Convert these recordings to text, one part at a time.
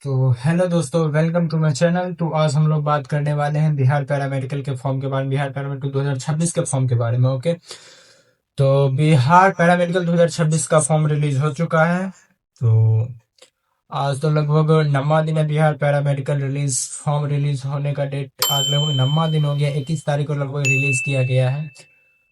तो हेलो दोस्तों, welcome to my channel. तो आज हम लोग बात करने वाले हैं बिहार पैरामेडिकल के फॉर्म के बारे में, बिहार पैरामेडिकल 2026 के फॉर्म के बारे में। ओके, तो बिहार पैरामेडिकल 2026 का फॉर्म रिलीज हो चुका है। तो आज तो लगभग 9वां दिन है बिहार पैरामेडिकल फॉर्म रिलीज होने का डेट। आज लगभग 9वां दिन हो गया, 21 तारीख को लगभग रिलीज किया गया है।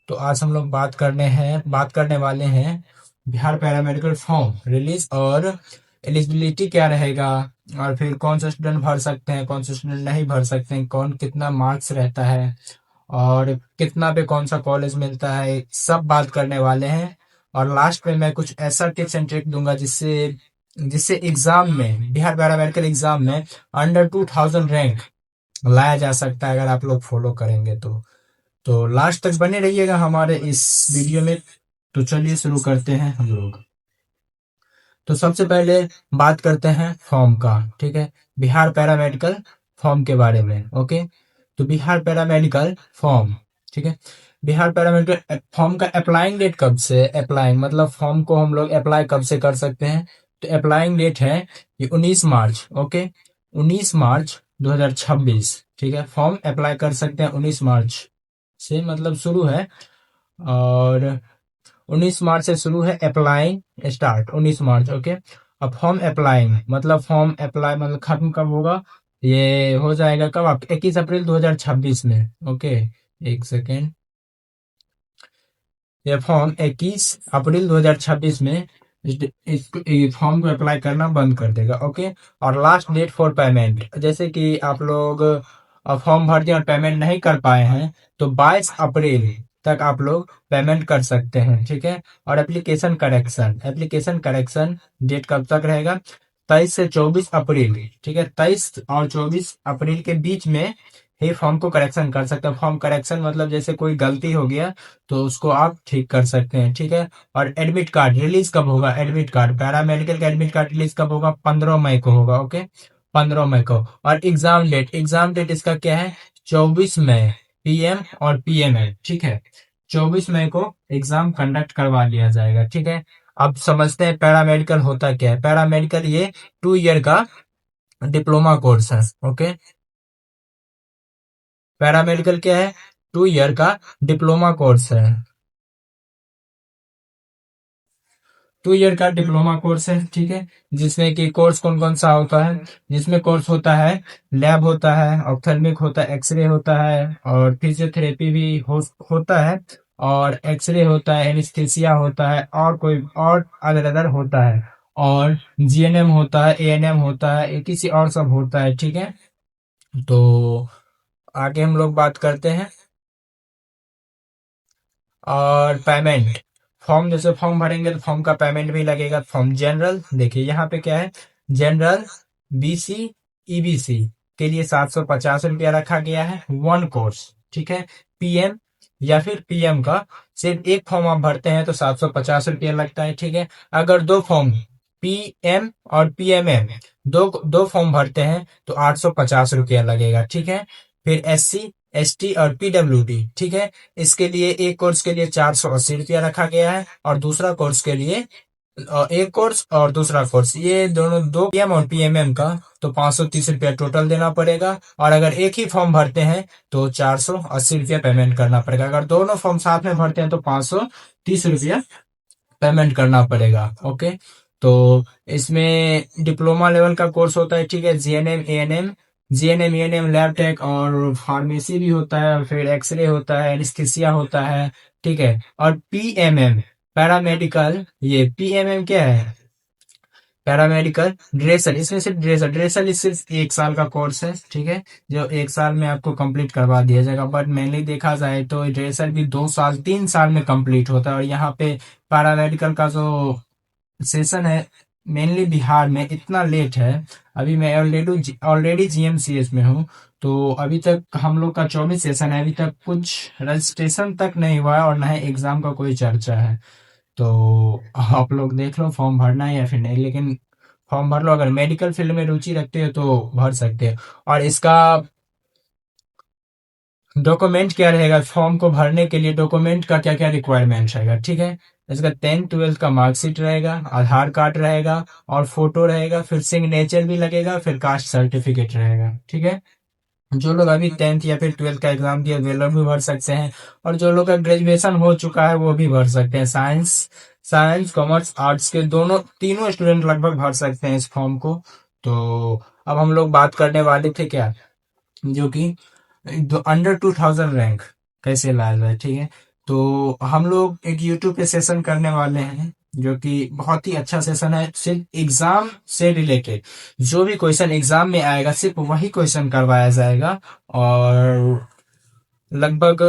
तो आज हम लोग बात करने वाले हैं बिहार पैरामेडिकल फॉर्म रिलीज और एलिजिबिलिटी क्या रहेगा, और फिर कौन सा स्टूडेंट भर सकते हैं, कौन सा स्टूडेंट नहीं भर सकते हैं, कौन कितना मार्क्स रहता है, और कितना पे कौन सा कॉलेज मिलता है, सब बात करने वाले हैं। और लास्ट में मैं कुछ ऐसा टिप्स एंड ट्रिक दूंगा जिससे जिससे एग्जाम में, बिहार पैरामेडिकल एग्जाम में अंडर 2000 रैंक लाया जा सकता है, अगर आप लोग फॉलो करेंगे तो लास्ट तक बने रहिएगा हमारे इस वीडियो में। तो चलिए शुरू करते हैं हम लोग। तो सबसे पहले बात करते हैं फॉर्म का। ठीक है, बिहार पैरामेडिकल फॉर्म के बारे में। ओके, तो बिहार पैरामेडिकल फॉर्म, ठीक है, बिहार पैरामेडिकल फॉर्म का अप्लाइंग डेट कब से, अप्लाइंग मतलब फॉर्म को हम लोग अप्लाई कब से कर सकते हैं। तो अप्लाइंग डेट है ये 19 मार्च। ओके, 19 मार्च 2026। ठीक है, फॉर्म अप्लाई कर सकते हैं 19 मार्च से, मतलब शुरू है। और 19 मार्च से शुरू है अप्लाइंग, स्टार्ट 19 मार्च। ओके, अब फॉर्म अप्लाई मतलब खत्म कब होगा, ये हो जाएगा कब, आप 21 अप्रैल 2026 में। ओके, एक सेकेंड, ये फॉर्म 21 अप्रैल 2026 में इस फॉर्म को अप्लाई करना बंद कर देगा। ओके, और लास्ट डेट फॉर पेमेंट, जैसे कि आप लोग फॉर्म भर दिए और पेमेंट नहीं कर पाए हैं, तो 22 अप्रैल तक आप लोग पेमेंट कर सकते हैं। ठीक है, और एप्लीकेशन करेक्शन डेट कब तक रहेगा, 23 से 24 अप्रैल। ठीक है, 23 और 24 अप्रैल के बीच में ही फॉर्म को करेक्शन कर सकते हैं। फॉर्म करेक्शन मतलब जैसे कोई गलती हो गया तो उसको आप ठीक कर सकते हैं। ठीक है, और एडमिट कार्ड रिलीज कब होगा, एडमिट कार्ड पैरामेडिकल का एडमिट कार्ड रिलीज कब होगा, 15 मई को होगा। ओके, 15 मई को। और एग्जाम डेट इसका क्या है, 24 मई, पीएम और पीएमएल। ठीक है, 24 मई को एग्जाम कंडक्ट करवा लिया जाएगा। ठीक है, अब समझते हैं पैरामेडिकल होता क्या है। पैरामेडिकल ये 2 ईयर का डिप्लोमा कोर्स है। ओके, पैरामेडिकल क्या है, 2 ईयर का डिप्लोमा कोर्स है। 2 ईयर का डिप्लोमा कोर्स है। ठीक है, जिसमें कि कोर्स कौन कौन सा होता है, जिसमें कोर्स होता है, लैब होता है, ऑप्थेल्मिक होता है, एक्सरे होता है, और फिजियोथेरेपी भी होता है, और एक्सरे होता है, एनेस्थीसिया होता है, और कोई और अदर अदर होता है, और जीएनएम होता है, एएनएम होता है, एक किसी और सब होता है। ठीक है, तो आगे हम लोग बात करते हैं। और पेमेंट, फॉर्म जैसे फॉर्म भरेंगे तो फॉर्म का पेमेंट भी लगेगा। फॉर्म जनरल, देखिए यहाँ पे क्या है, जनरल, बीसी, ईबीसी के लिए 750 रुपया रखा गया है, वन कोर्स। ठीक है, पीएम या फिर पीएम का सिर्फ एक फॉर्म आप भरते हैं तो 750 रुपया लगता है। ठीक है, अगर दो फॉर्म, पीएम और पीएमएम, दो दो फॉर्म भरते हैं तो 850 रुपया लगेगा। ठीक है, फिर एससी, एसटी और पीडब्ल्यूडी, ठीक है, इसके लिए एक कोर्स के लिए 480 रुपया रखा गया है, और दूसरा कोर्स के लिए एक कोर्स और दूसरा कोर्स, ये दोनों दो पीएम और पीएमएम का, तो 530 रुपया टोटल देना पड़ेगा। और अगर एक ही फॉर्म भरते हैं तो 480 रुपया पेमेंट करना पड़ेगा। अगर दोनों फॉर्म साथ में भरते हैं तो 530 रुपया पेमेंट करना पड़ेगा। ओके, तो इसमें डिप्लोमा लेवल का कोर्स होता है। ठीक है, जीएनएम ईएनएम लैब टेक और फार्मेसी भी होता है, फिर एक्सरे होता है, एनेस्थीसिया होता है। ठीक है, और पीएमएम पैरामेडिकल, ये पीएमएम क्या है, पैरामेडिकल ड्रेसर, इसमें सिर्फ ड्रेसर इस सिर्फ 1 साल का कोर्स है। ठीक है, जो 1 साल में आपको कंप्लीट करवा दिया जाएगा। बट मेनली देखा जाए तो ड्रेसर भी 2 साल 3 साल में कंप्लीट होता है। और यहाँ पे पैरामेडिकल का जो सेशन है मेनली बिहार में इतना लेट है। अभी मैं ऑलरेडी जीएमसीएच में हूँ, तो अभी तक हम लोग का 24 सेशन है, अभी तक कुछ रजिस्ट्रेशन तक नहीं हुआ है, और ना ही एग्जाम का कोई चर्चा है। तो आप लोग देख लो फॉर्म भरना है या फिर नहीं, लेकिन फॉर्म भर लो, अगर मेडिकल फील्ड में रुचि रखते हो तो भर सकते हो। और इसका डॉक्यूमेंट क्या रहेगा, फॉर्म को भरने के लिए डॉक्यूमेंट का क्या क्या रिक्वायरमेंट रहेगा। ठीक है, इसका 10th-12th का मार्कशीट रहेगा, आधार कार्ड रहेगा और फोटो रहेगा, फिर सिग्नेचर भी लगेगा, फिर कास्ट सर्टिफिकेट रहेगा। ठीक है, जो लोग अभी 10th या फिर 12th का एग्जाम दिया वे लोग भी भर सकते हैं, और जो लोग का ग्रेजुएशन हो चुका है वो भी भर सकते हैं। साइंस साइंस कॉमर्स आर्ट्स के दोनों तीनों स्टूडेंट लगभग भर सकते हैं इस फॉर्म को। तो अब हम लोग बात करने वाले थे क्या, जो कि अंडर 2000 रैंक कैसे लाया जाए। ठीक है, तो हम लोग एक यूट्यूब पे सेशन करने वाले हैं, जो कि बहुत ही अच्छा सेशन है। सिर्फ एग्जाम से रिलेटेड जो भी क्वेश्चन एग्जाम में आएगा सिर्फ वही क्वेश्चन करवाया जाएगा, और लगभग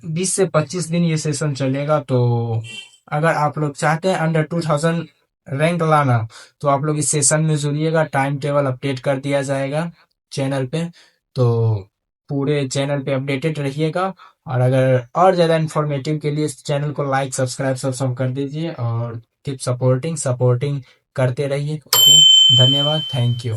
20 से 25 दिन ये सेशन चलेगा। तो अगर आप लोग चाहते हैं अंडर 2000 रैंक लाना, तो आप लोग इस सेशन में जुड़िएगा। टाइम टेबल अपडेट कर दिया जाएगा चैनल पे, तो पूरे चैनल पे अपडेटेड रहिएगा। और अगर और ज़्यादा इन्फॉर्मेटिव के लिए इस चैनल को लाइक सब्सक्राइब सब कर दीजिए, और कीप सपोर्टिंग सपोर्टिंग करते रहिए। ओके, धन्यवाद, थैंक यू।